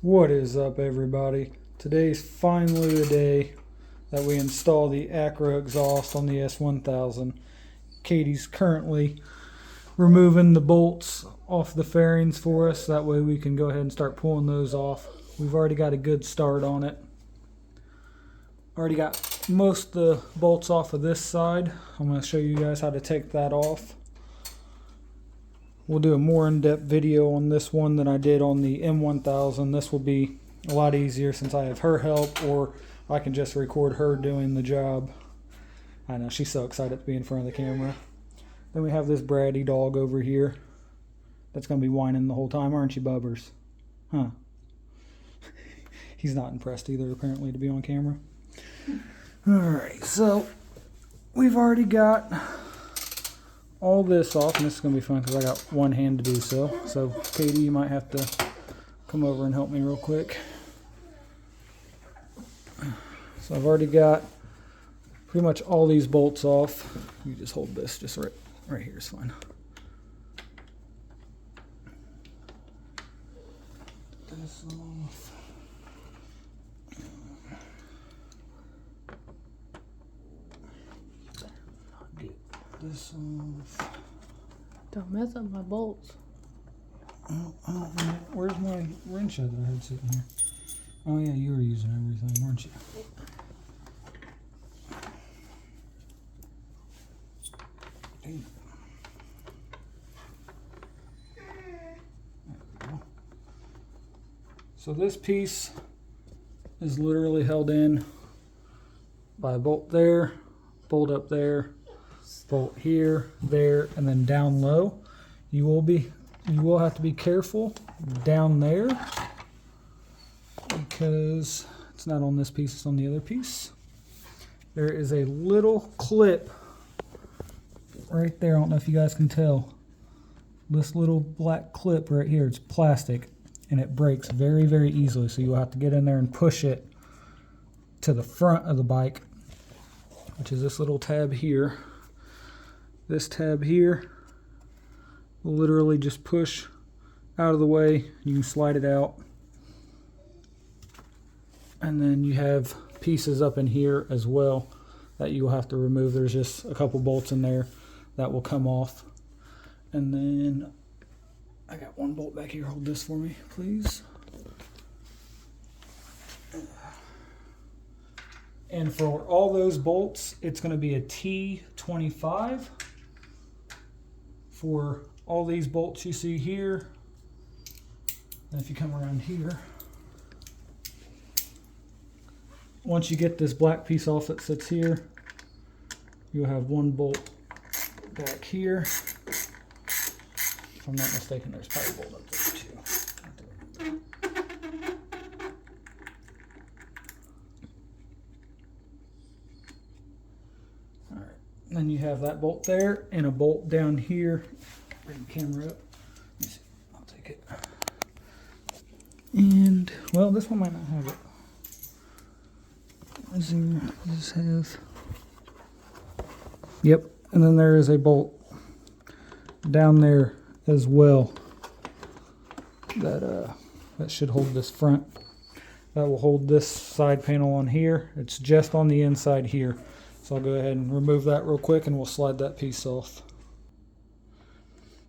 What is up, everybody? Today's finally the day that we install the Acra exhaust on the S1000. Katie's currently removing the bolts off the fairings for us. That way we can go ahead and start pulling those off. We've already got a good start on it. Already got most of the bolts off of this side. I'm going to show you guys how to take that off. We'll do a more in-depth video on this one than I did on the M1000. This will be a lot easier since I have her help, or I can just record her doing the job. I know, she's so excited to be in front of the camera. Then we have this bratty dog over here that's going to be whining the whole time, aren't you, Bubbers? Huh? He's not impressed either, apparently, to be on camera. Alright, so we've already got all this off, and this is going to be fun because I got one hand to do so. So, Katie, you might have to come over and help me real quick. So I've already got pretty much all these bolts off. You just hold this just right here is fine. This off. Get this off. Don't mess up my bolts. Oh, where's my wrench that I had sitting here? Oh yeah, you were using everything, weren't you? Dang. There we go. So this piece is literally held in by a bolt there, bolt up there, bolt here, there, and then down low. You will have to be careful down there because it's not on this piece, it's on the other piece. There is a little clip right there. I don't know if you guys can tell. This little black clip right here, it's plastic and it breaks very, very easily. So you'll have to get in there and push it to the front of the bike, which is this little tab here. This tab here will literally just push out of the way. You can slide it out. And then you have pieces up in here as well that you will have to remove. There's just a couple bolts in there that will come off. And then I got one bolt back here. Hold this for me, please. And for all those bolts, it's going to be a T25. For all these bolts you see here, and if you come around here, once you get this black piece off that sits here, you'll have one bolt back here. If I'm not mistaken, there's probably a bolt up there too. Alright, then you have that bolt there and a bolt down here. Bring the camera up. Let me see. I'll take it. And, well, this one might not have it. Let's see. Does this have? Yep. And then there is a bolt down there as well that should hold this front. That will hold this side panel on here. It's just on the inside here. So I'll go ahead and remove that real quick and we'll slide that piece off.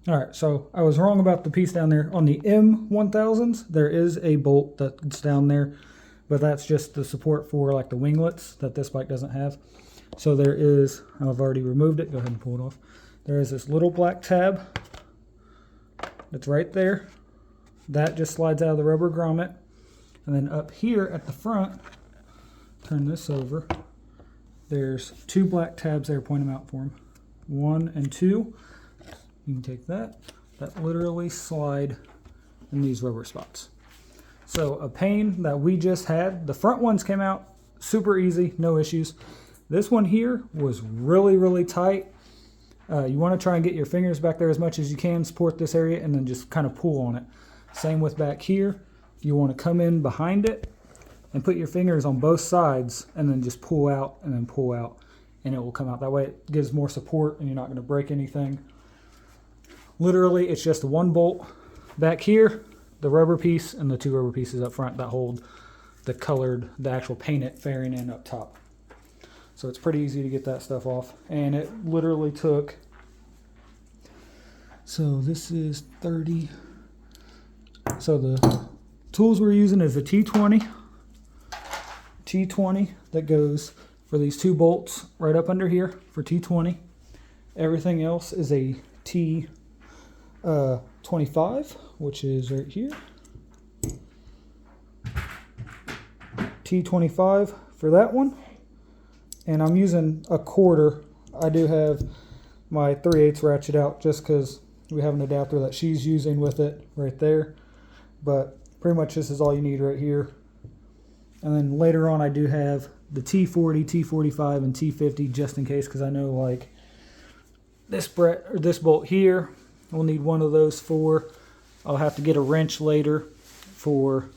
Alright, so I was wrong about the piece down there. On the M1000s, there is a bolt that's down there, but that's just the support for like the winglets that this bike doesn't have. So there is, I've already removed it, go ahead and pull it off. There is this little black tab that's right there. That just slides out of the rubber grommet. And then up here at the front, turn this over, there's two black tabs there, point them out for them. 1 and 2. You can take that literally slide in these rubber spots. So a pain that we just had, the front ones came out super easy, no issues. This one here was really, really tight. You want to try and get your fingers back there as much as you can, support this area, and then just kind of pull on it. Same with back here. You want to come in behind it and put your fingers on both sides and then just pull out and then pull out, and it will come out. That way it gives more support and you're not going to break anything. Literally, it's just one bolt back here the rubber piece and the 2 rubber pieces up front that hold the actual painted fairing in up top. So it's pretty easy to get that stuff off. And it literally took, so this is 30. So the tools we're using is a T20 that goes for these 2 bolts right up under here for T20. Everything else is a T25, which is right here. T25 for that one. And I'm using a 1/4. I do have my 3/8 ratchet out just because we have an adapter that she's using with it right there. But pretty much this is all you need right here. And then later on I do have the T40, T45, and T50 just in case, because I know like this bolt here, we'll need one of those for. I'll have to get a wrench later for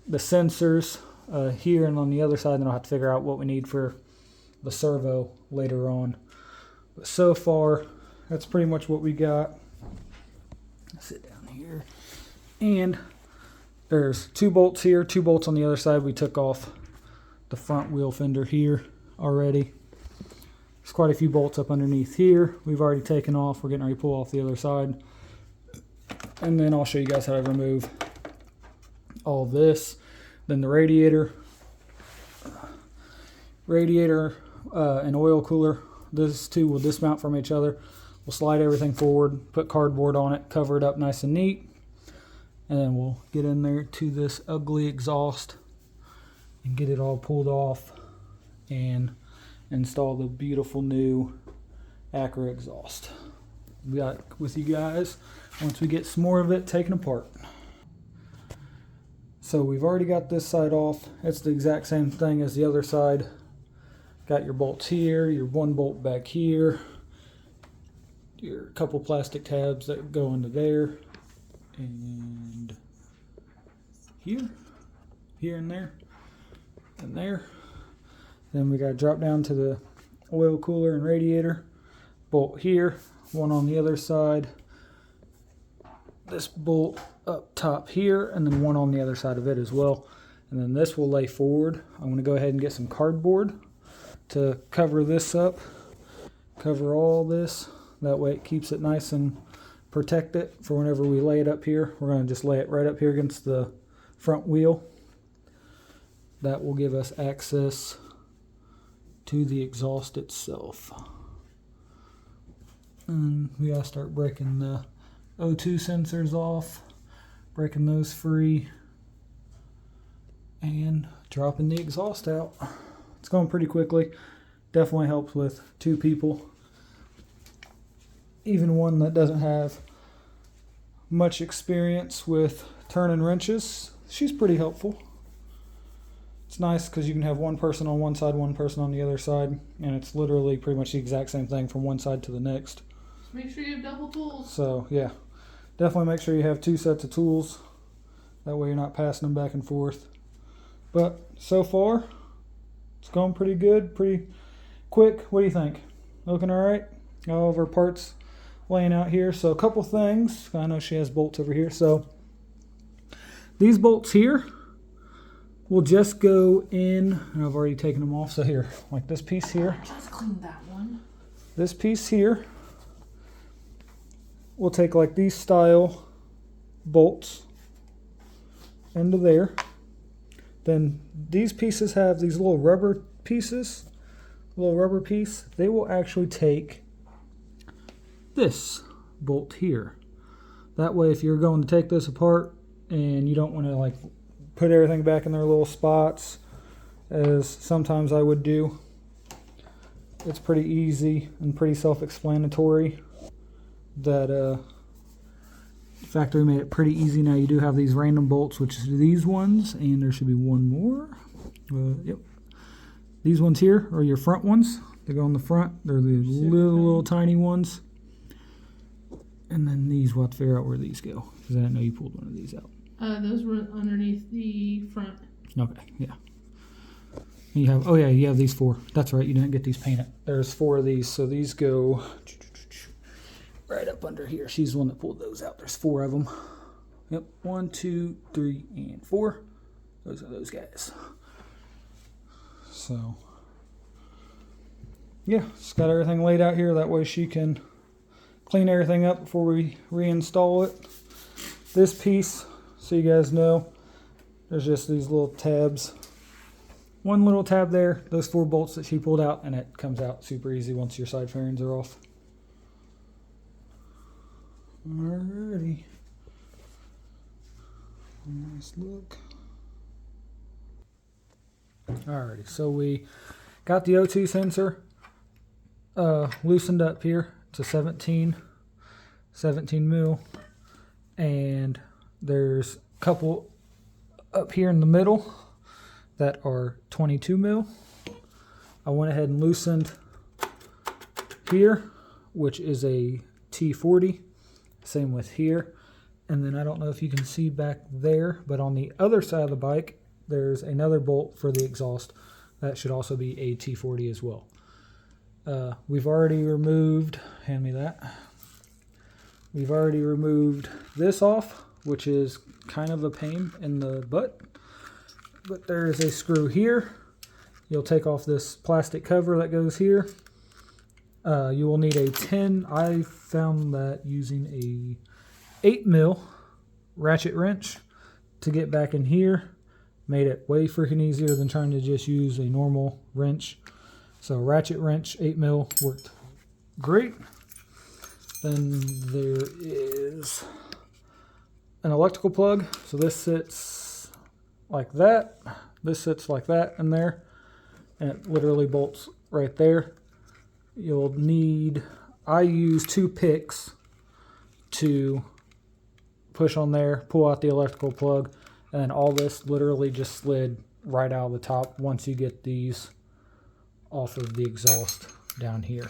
the sensors here and on the other side, and then I'll have to figure out what we need for the servo later on. But so far, that's pretty much what we got. Sit down here. And there's 2 bolts here, 2 bolts on the other side. We took off the front wheel fender here already. There's quite a few bolts up underneath here. We've already taken off. We're getting ready to pull off the other side. And then I'll show you guys how to remove all this. Then the radiator and oil cooler. These 2 will dismount from each other. We'll slide everything forward, put cardboard on it, cover it up nice and neat. And then we'll get in there to this ugly exhaust and get it all pulled off and install the beautiful new Acra exhaust. We'll be back with you guys once we get some more of it taken apart. So we've already got this side off. It's the exact same thing as the other side. Got your bolts here, your 1 bolt back here, your couple plastic tabs that go into there, and here and there, and there. Then we got to drop down to the oil cooler and radiator. Bolt here, 1 on the other side. This bolt up top here, and then 1 on the other side of it as well. And then this will lay forward. I'm going to go ahead and get some cardboard to cover this up. Cover all this. That way it keeps it nice and protected for whenever we lay it up here. We're going to just lay it right up here against the front wheel. That will give us access to the exhaust itself. And we got to start breaking the O2 sensors off, breaking those free, and dropping the exhaust out. It's going pretty quickly. Definitely helps with 2 people. Even one that doesn't have much experience with turning wrenches, she's pretty helpful. It's nice because you can have 1 person on one side, 1 person on the other side, and it's literally pretty much the exact same thing from one side to the next. Just make sure you have double tools. So yeah, definitely make sure you have 2 sets of tools. That way you're not passing them back and forth. But so far, it's going pretty good, pretty quick. What do you think? Looking all right? All of our parts laying out here. So a couple things. I know she has bolts over here. So these bolts here will just go in, and I've already taken them off. So here, like this piece here. Just clean that one. This piece here, we'll take like these style bolts into there. Then these pieces have these little rubber pieces, little rubber piece. They will actually take this bolt here. That way if you're going to take this apart and you don't want to like put everything back in their little spots, as sometimes I would do, it's pretty easy and pretty self-explanatory that factory made it pretty easy. Now you do have these random bolts, which is these ones, and there should be one more. Yep, these ones here are your front ones. They go on the front. They're the little tiny ones. And then these, we'll have to figure out where these go, because I didn't know you pulled one of these out. Those were underneath the front. Okay, yeah. You have, oh yeah, you have these 4. That's right, you didn't get these painted. There's 4 of these, so these go right up under here. She's the one that pulled those out. There's 4 of them. Yep, 1, 2, 3, and 4. Those are those guys. So, yeah, just got everything laid out here. That way she can clean everything up before we reinstall it. This piece, so you guys know, there's just these little tabs. One little tab there, those 4 bolts that she pulled out, and it comes out super easy once your side fairings are off. Alrighty. Nice look. Alrighty, so we got the O2 sensor loosened up here. It's a 17 mil, and there's a couple up here in the middle that are 22 mil. I went ahead and loosened here, which is a T40. Same with here. And then I don't know if you can see back there, but on the other side of the bike, there's another bolt for the exhaust. That should also be a T40 as well. We've already removed, hand me that. We've already removed this off, which is kind of a pain in the butt. But there is a screw here. You'll take off this plastic cover that goes here. You will need a 10. I found that using a 8 mil ratchet wrench to get back in here made it way freaking easier than trying to just use a normal wrench. So ratchet wrench 8 mil worked great. Then there is an electrical plug. So this sits like that. This sits like that in there, and it literally bolts right there. You'll need, I use 2 picks to push on there, pull out the electrical plug, and then all this literally just slid right out of the top once you get these off of the exhaust down here,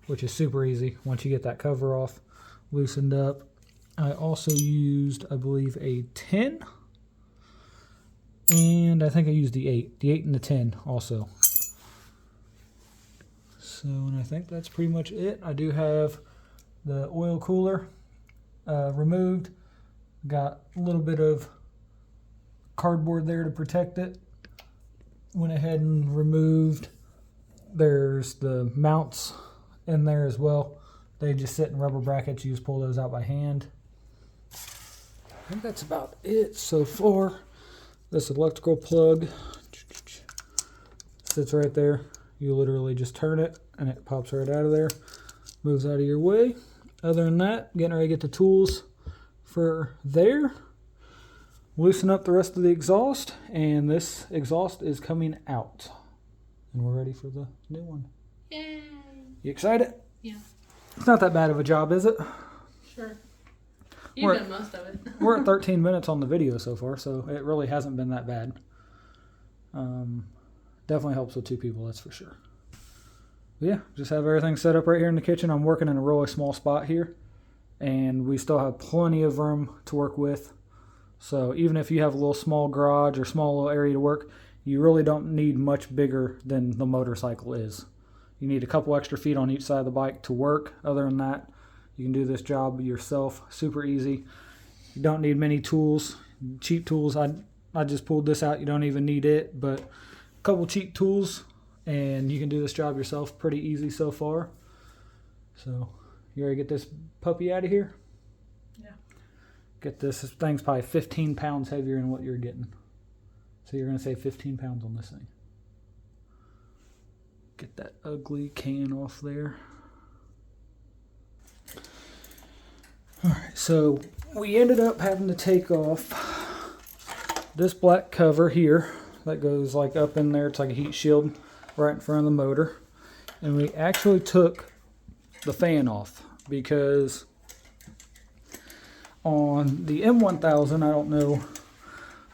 which is super easy once you get that cover off, loosened up. I also used, I believe, a 10, and I think I used the 8 and the 10 also. So, and I think that's pretty much it. I do have the oil cooler removed. Got a little bit of cardboard there to protect it. Went ahead and removed. There's the mounts in there as well. They just sit in rubber brackets. You just pull those out by hand. I think that's about it so far. This electrical plug sits right there. You literally just turn it and it pops right out of there. Moves out of your way. Other than that, getting ready to get the tools for there. Loosen up the rest of the exhaust, and this exhaust is coming out. And we're ready for the new one. Yay! You excited? Yeah. It's not that bad of a job, is it? Sure. You've done most of it. We're at 13 minutes on the video so far, so it really hasn't been that bad. Definitely helps with 2 people, that's for sure. But yeah, just have everything set up right here in the kitchen. I'm working in a really small spot here, and we still have plenty of room to work with. So even if you have a little small garage or small little area to work, you really don't need much bigger than the motorcycle is. You need a couple extra feet on each side of the bike to work. Other than that, you can do this job yourself, super easy. You don't need many tools, cheap tools. I just pulled this out. You don't even need it, but a couple cheap tools, and you can do this job yourself pretty easy so far. So you ready to get this puppy out of here? Yeah. Get this thing's probably 15 pounds heavier than what you're getting. So you're going to save 15 pounds on this thing. Get that ugly can off there. Alright, so we ended up having to take off this black cover here that goes like up in there. It's like a heat shield right in front of the motor. And we actually took the fan off because on the M1000, I don't know,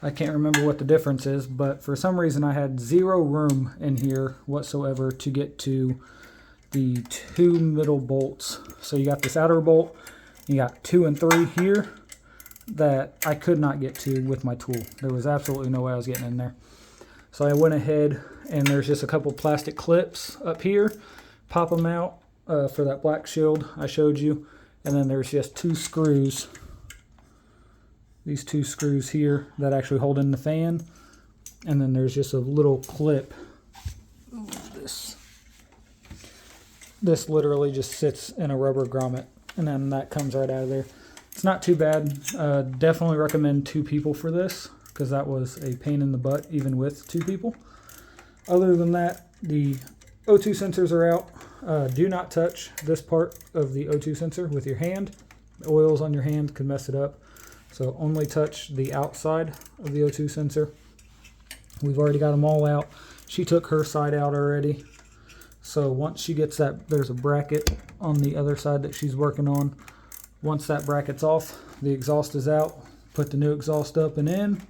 I can't remember what the difference is, but for some reason I had 0 room in here whatsoever to get to the 2 middle bolts. So you got this outer bolt, you got 2 and 3 here that I could not get to with my tool. There was absolutely no way I was getting in there. So I went ahead, and there's just a couple plastic clips up here. Pop them out for that black shield I showed you. And then there's just 2 screws these two screws here that actually hold in the fan. And then there's just a little clip. This literally just sits in a rubber grommet, and then that comes right out of there. It's not too bad. Definitely recommend 2 people for this, because that was a pain in the butt even with 2 people. Other than that, the O2 sensors are out. Do not touch this part of the O2 sensor with your hand. The oils on your hand can mess it up. So only touch the outside of the O2 sensor. We've already got them all out. She took her side out already. So once she gets that, there's a bracket on the other side that she's working on. Once that bracket's off, the exhaust is out. Put the new exhaust up and in,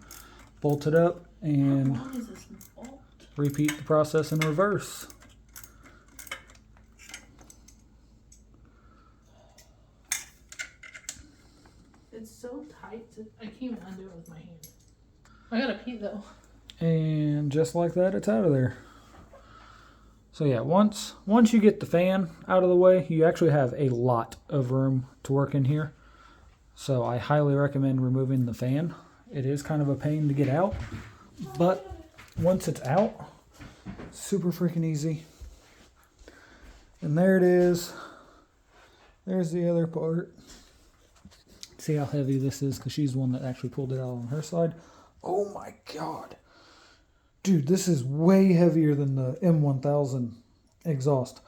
bolt it up, and How long is this bolt? repeat the process in reverse. It's so tight. I can't even undo it with my hand. I gotta pee though. And just like that, it's out of there. So yeah, once you get the fan out of the way, you actually have a lot of room to work in here. So I highly recommend removing the fan. It is kind of a pain to get out, but once it's out, super freaking easy. And there it is. There's the other part. See how heavy this is, because she's the one that actually pulled it out on her side. Oh my God. Dude, this is way heavier than the M1000 exhaust.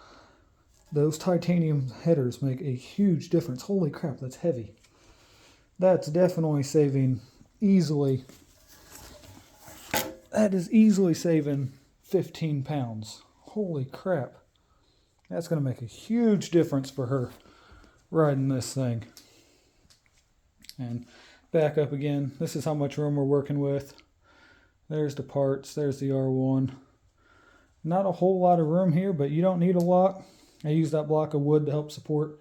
Those titanium headers make a huge difference. Holy crap, that's heavy. That's definitely saving easily. That is easily saving 15 pounds. Holy crap. That's going to make a huge difference for her riding this thing. And back up again. This is how much room we're working with. There's the parts. There's the R1. Not a whole lot of room here, but you don't need a lot. I used that block of wood to help support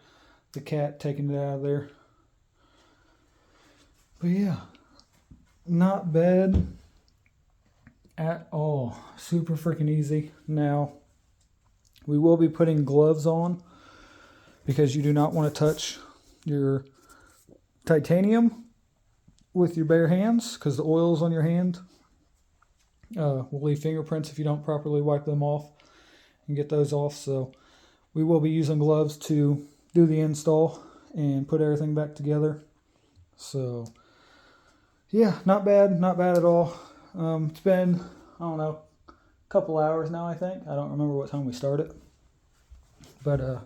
the cat taking it out of there. But yeah, not bad at all. Super freaking easy. Now, we will be putting gloves on because you do not want to touch your titanium with your bare hands, because the oils on your hand will leave fingerprints if you don't properly wipe them off and get those off. So we will be using gloves to do the install and put everything back together. So yeah, not bad at all. It's been, I don't know, a couple hours now, I think. I don't remember what time we started, but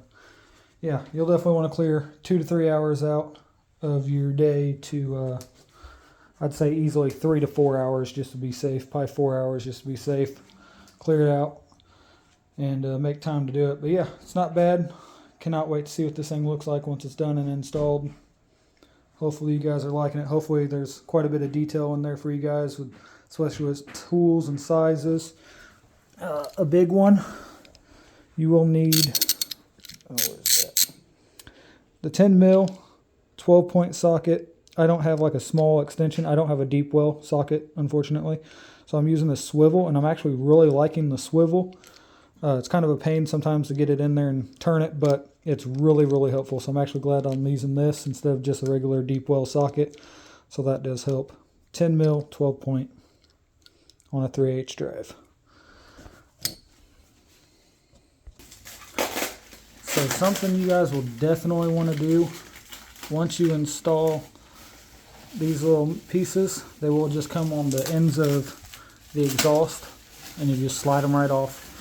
yeah, you'll definitely want to clear 2 to 3 hours out of your day to I'd say easily 3 to 4 hours just to be safe. Probably 4 hours just to be safe. Clear it out and make time to do it. But yeah, it's not bad. Cannot wait to see what this thing looks like once it's done and installed. Hopefully you guys are liking it. Hopefully there's quite a bit of detail in there for you guys, with, especially with tools and sizes. A big one, you will need, what is that? The 10 mil 12-point socket. I don't have like a small extension. I don't have a deep well socket, unfortunately. So I'm using the swivel, and I'm actually really liking the swivel. It's kind of a pain sometimes to get it in there and turn it, but it's really, really helpful. So I'm actually glad I'm using this instead of just a regular deep well socket. So that does help. 10 mil 12-point on a 3/8 drive. So something you guys will definitely want to do once you install these little pieces, they will just come on the ends of the exhaust, and you just slide them right off.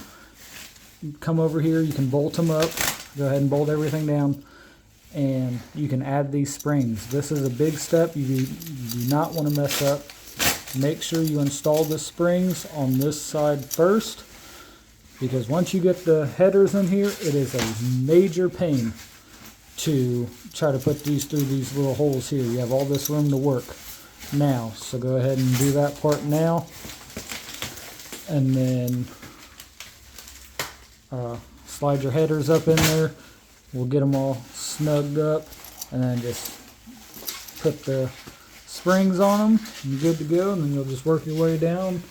Come over here, you can bolt them up. Go ahead and bolt everything down, and you can add these springs. This is a big step you do not want to mess up. Make sure you install the springs on this side first, because once you get the headers in here, it is a major pain to try to put these through these little holes here. You have all this room to work now, so go ahead and do that part now, and then slide your headers up in there. We'll get them all snugged up, and then just put the springs on them, and you're good to go. And then you'll just work your way down,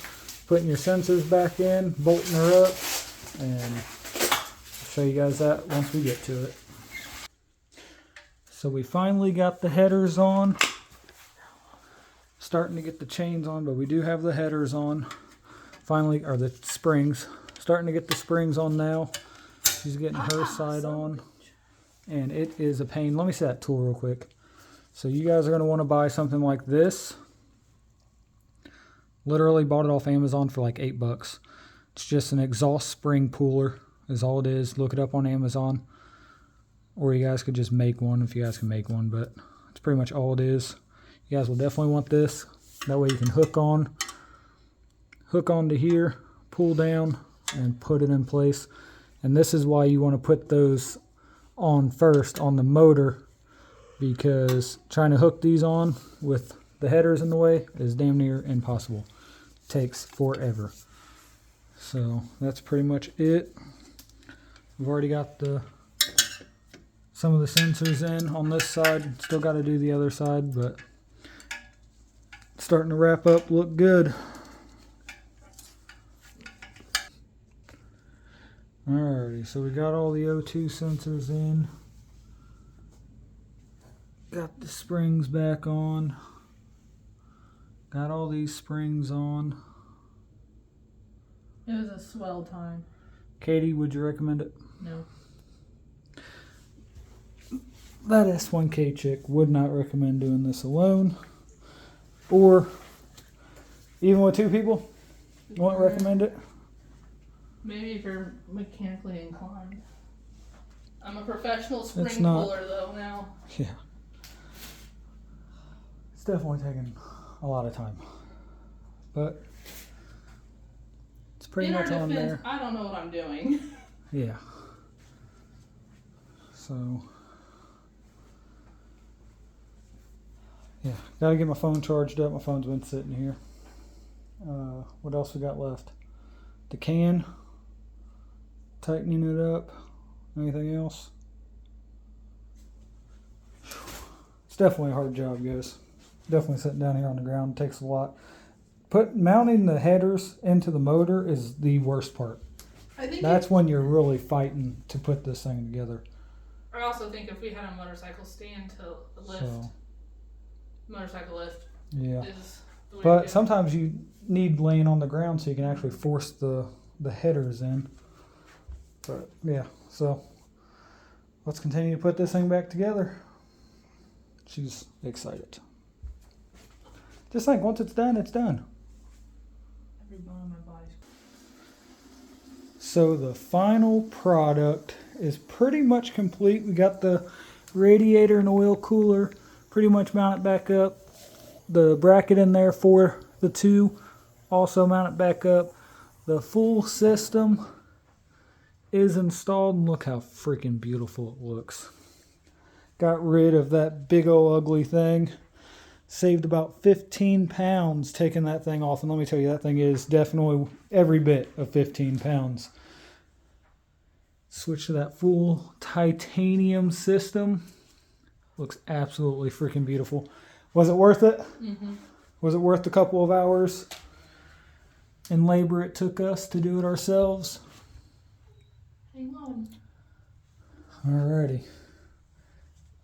putting your sensors back in, bolting her up, and I'll show you guys that once we get to it. So we finally got the headers on. starting to get the chains on, but we do have the headers on. Finally, or the springs. Starting to get the springs on now. She's getting her side on. And it is a pain. Let me see that tool real quick. So you guys are going to want to buy something like this. Literally bought it off Amazon for like $8. It's just an exhaust spring puller is all it is. Look it up on Amazon. Or you guys could just make one if you guys can make one. But it's pretty much all it is. You guys will definitely want this. That way you can hook onto here, pull down, and put it in place. And this is why you want to put those on first on the motor, because trying to hook these on with the headers in the way is damn near impossible. It takes forever. So that's pretty much it. We've already got some of the sensors in on this side. Still got to do the other side, but it's starting to wrap up, look good. Alrighty, so we got all the O2 sensors in. Got the springs back on. Got all these springs on. It was a swell time. Katie, would you recommend it? No. That S1K chick would not recommend doing this alone. Or even with two people, won't recommend it. Maybe if you're mechanically inclined. I'm a professional spring It's not. puller though now. Yeah. It's definitely taking a lot of time. But it's pretty In our much on defense, there. I don't know what I'm doing. Yeah. So yeah, gotta get my phone charged up. My phone's been sitting here. What else we got left? The can. Tightening it up. Anything else? It's definitely a hard job, guys. Definitely sitting down here on the ground takes a lot. Mounting the headers into the motor is the worst part. I think That's when you're really fighting to put this thing together. I also think if we had a motorcycle stand to lift, So, motorcycle lift yeah. is the way to But go. sometimes you need laying on the ground so you can actually force the headers in. But yeah, so let's continue to put this thing back together. She's excited. Just think, once it's done, it's done. Every bone in my body's. So the final product is pretty much complete. We got the radiator and oil cooler pretty much mounted back up. The bracket in there for the two also mounted back up. The full system is installed, and look how freaking beautiful it looks. Got rid of that big old ugly thing. Saved about 15 pounds taking that thing off, and let me tell you, that thing is definitely every bit of 15 pounds. Switch to that full titanium system. Looks absolutely freaking beautiful. Was it worth it? Mm-hmm. Was it worth the couple of hours and labor it took us to do it ourselves? Hang on. Alrighty.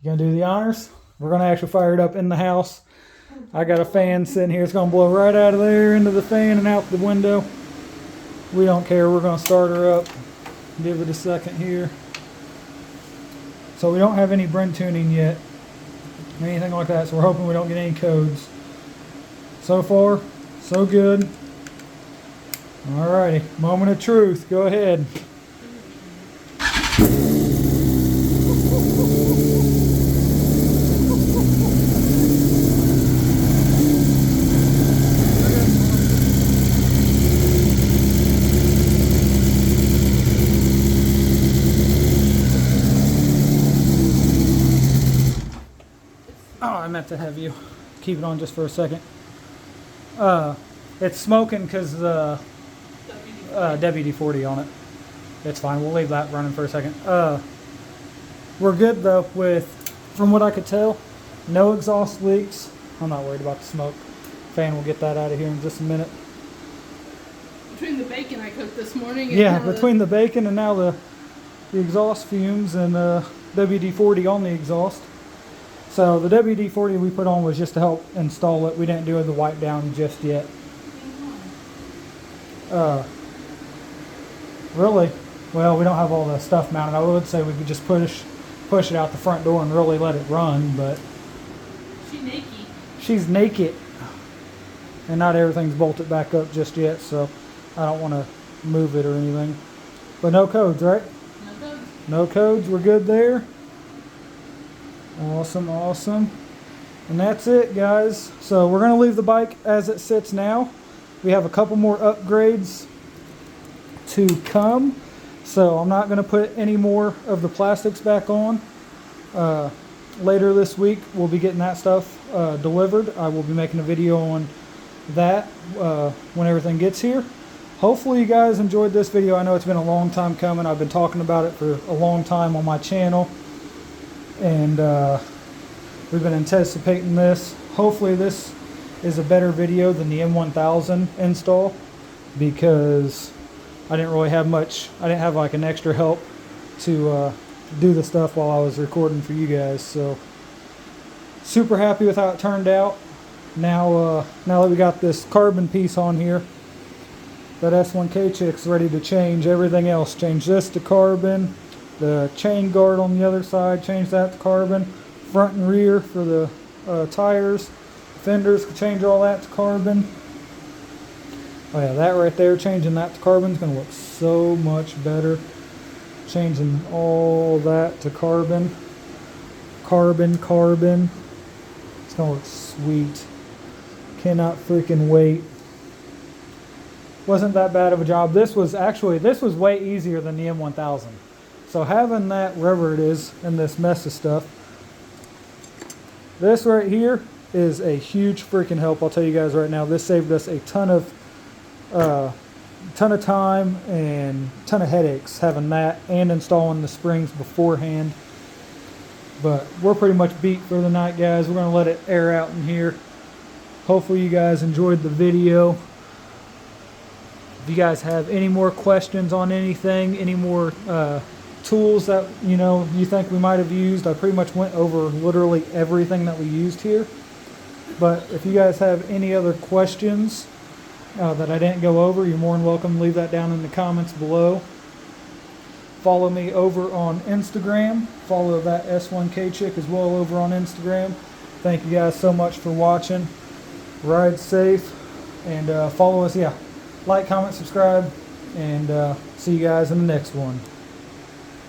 You gonna do the honors? We're gonna actually fire it up in the house. I got a fan sitting here. It's gonna blow right out of there into the fan and out the window. We don't care. We're gonna start her up. Give it a second here. So we don't have any Brent tuning yet. Anything like that. So we're hoping we don't get any codes. So far, so good. Alrighty. Moment of truth. Go ahead. I meant to have you keep it on just for a second. It's smoking because the WD-40 on it. It's fine. We'll leave that running for a second. We're good though with, from what I could tell, no exhaust leaks. I'm not worried about the smoke. Fan will get that out of here in just a minute. Between the bacon I cooked this morning. And Yeah, between the bacon and now the exhaust fumes and WD-40 on the exhaust. So the WD-40 we put on was just to help install it. We didn't do the wipe down just yet. Really, well, we don't have all the stuff mounted. I would say we could just push it out the front door and really let it run, but she's naked, and not everything's bolted back up just yet, so I don't want to move it or anything. But no codes, right? No codes. No codes, we're good there. Awesome, awesome. And that's it, guys. So we're going to leave the bike as it sits now. We have a couple more upgrades to come. So I'm not going to put any more of the plastics back on. Later this week, we'll be getting that stuff delivered. I will be making a video on that when everything gets here. Hopefully you guys enjoyed this video. I know it's been a long time coming. I've been talking about it for a long time on my channel. And we've been anticipating this. Hopefully this is a better video than the M1000 install, because I didn't really have much. I didn't have like an extra help to do the stuff while I was recording for you guys. So super happy with how it turned out. Now that we got this carbon piece on here, that S1K chick's ready to change everything else. Change this to carbon. The chain guard on the other side, change that to carbon. Front and rear for the tires. Fenders, change all that to carbon. Oh yeah, that right there, changing that to carbon is going to look so much better. Changing all that to carbon. Carbon, carbon. It's going to look sweet. Cannot freaking wait. Wasn't that bad of a job. This was way easier than the M1000. So having that, wherever it is, in this mess of stuff, this right here is a huge freaking help. I'll tell you guys right now, this saved us a ton of time and ton of headaches having that and installing the springs beforehand. But we're pretty much beat for the night, guys. We're going to let it air out in here. Hopefully you guys enjoyed the video. If you guys have any more questions on anything, any more tools that you think we might have used, I pretty much went over literally everything that we used here. But if you guys have any other questions that I didn't go over, you're more than welcome to leave that down in the comments below. Follow me over on Instagram. Follow that S1K chick as well over on Instagram. Thank you guys so much for watching. Ride safe, and follow us. Yeah, like, comment, subscribe, and see you guys in the next one.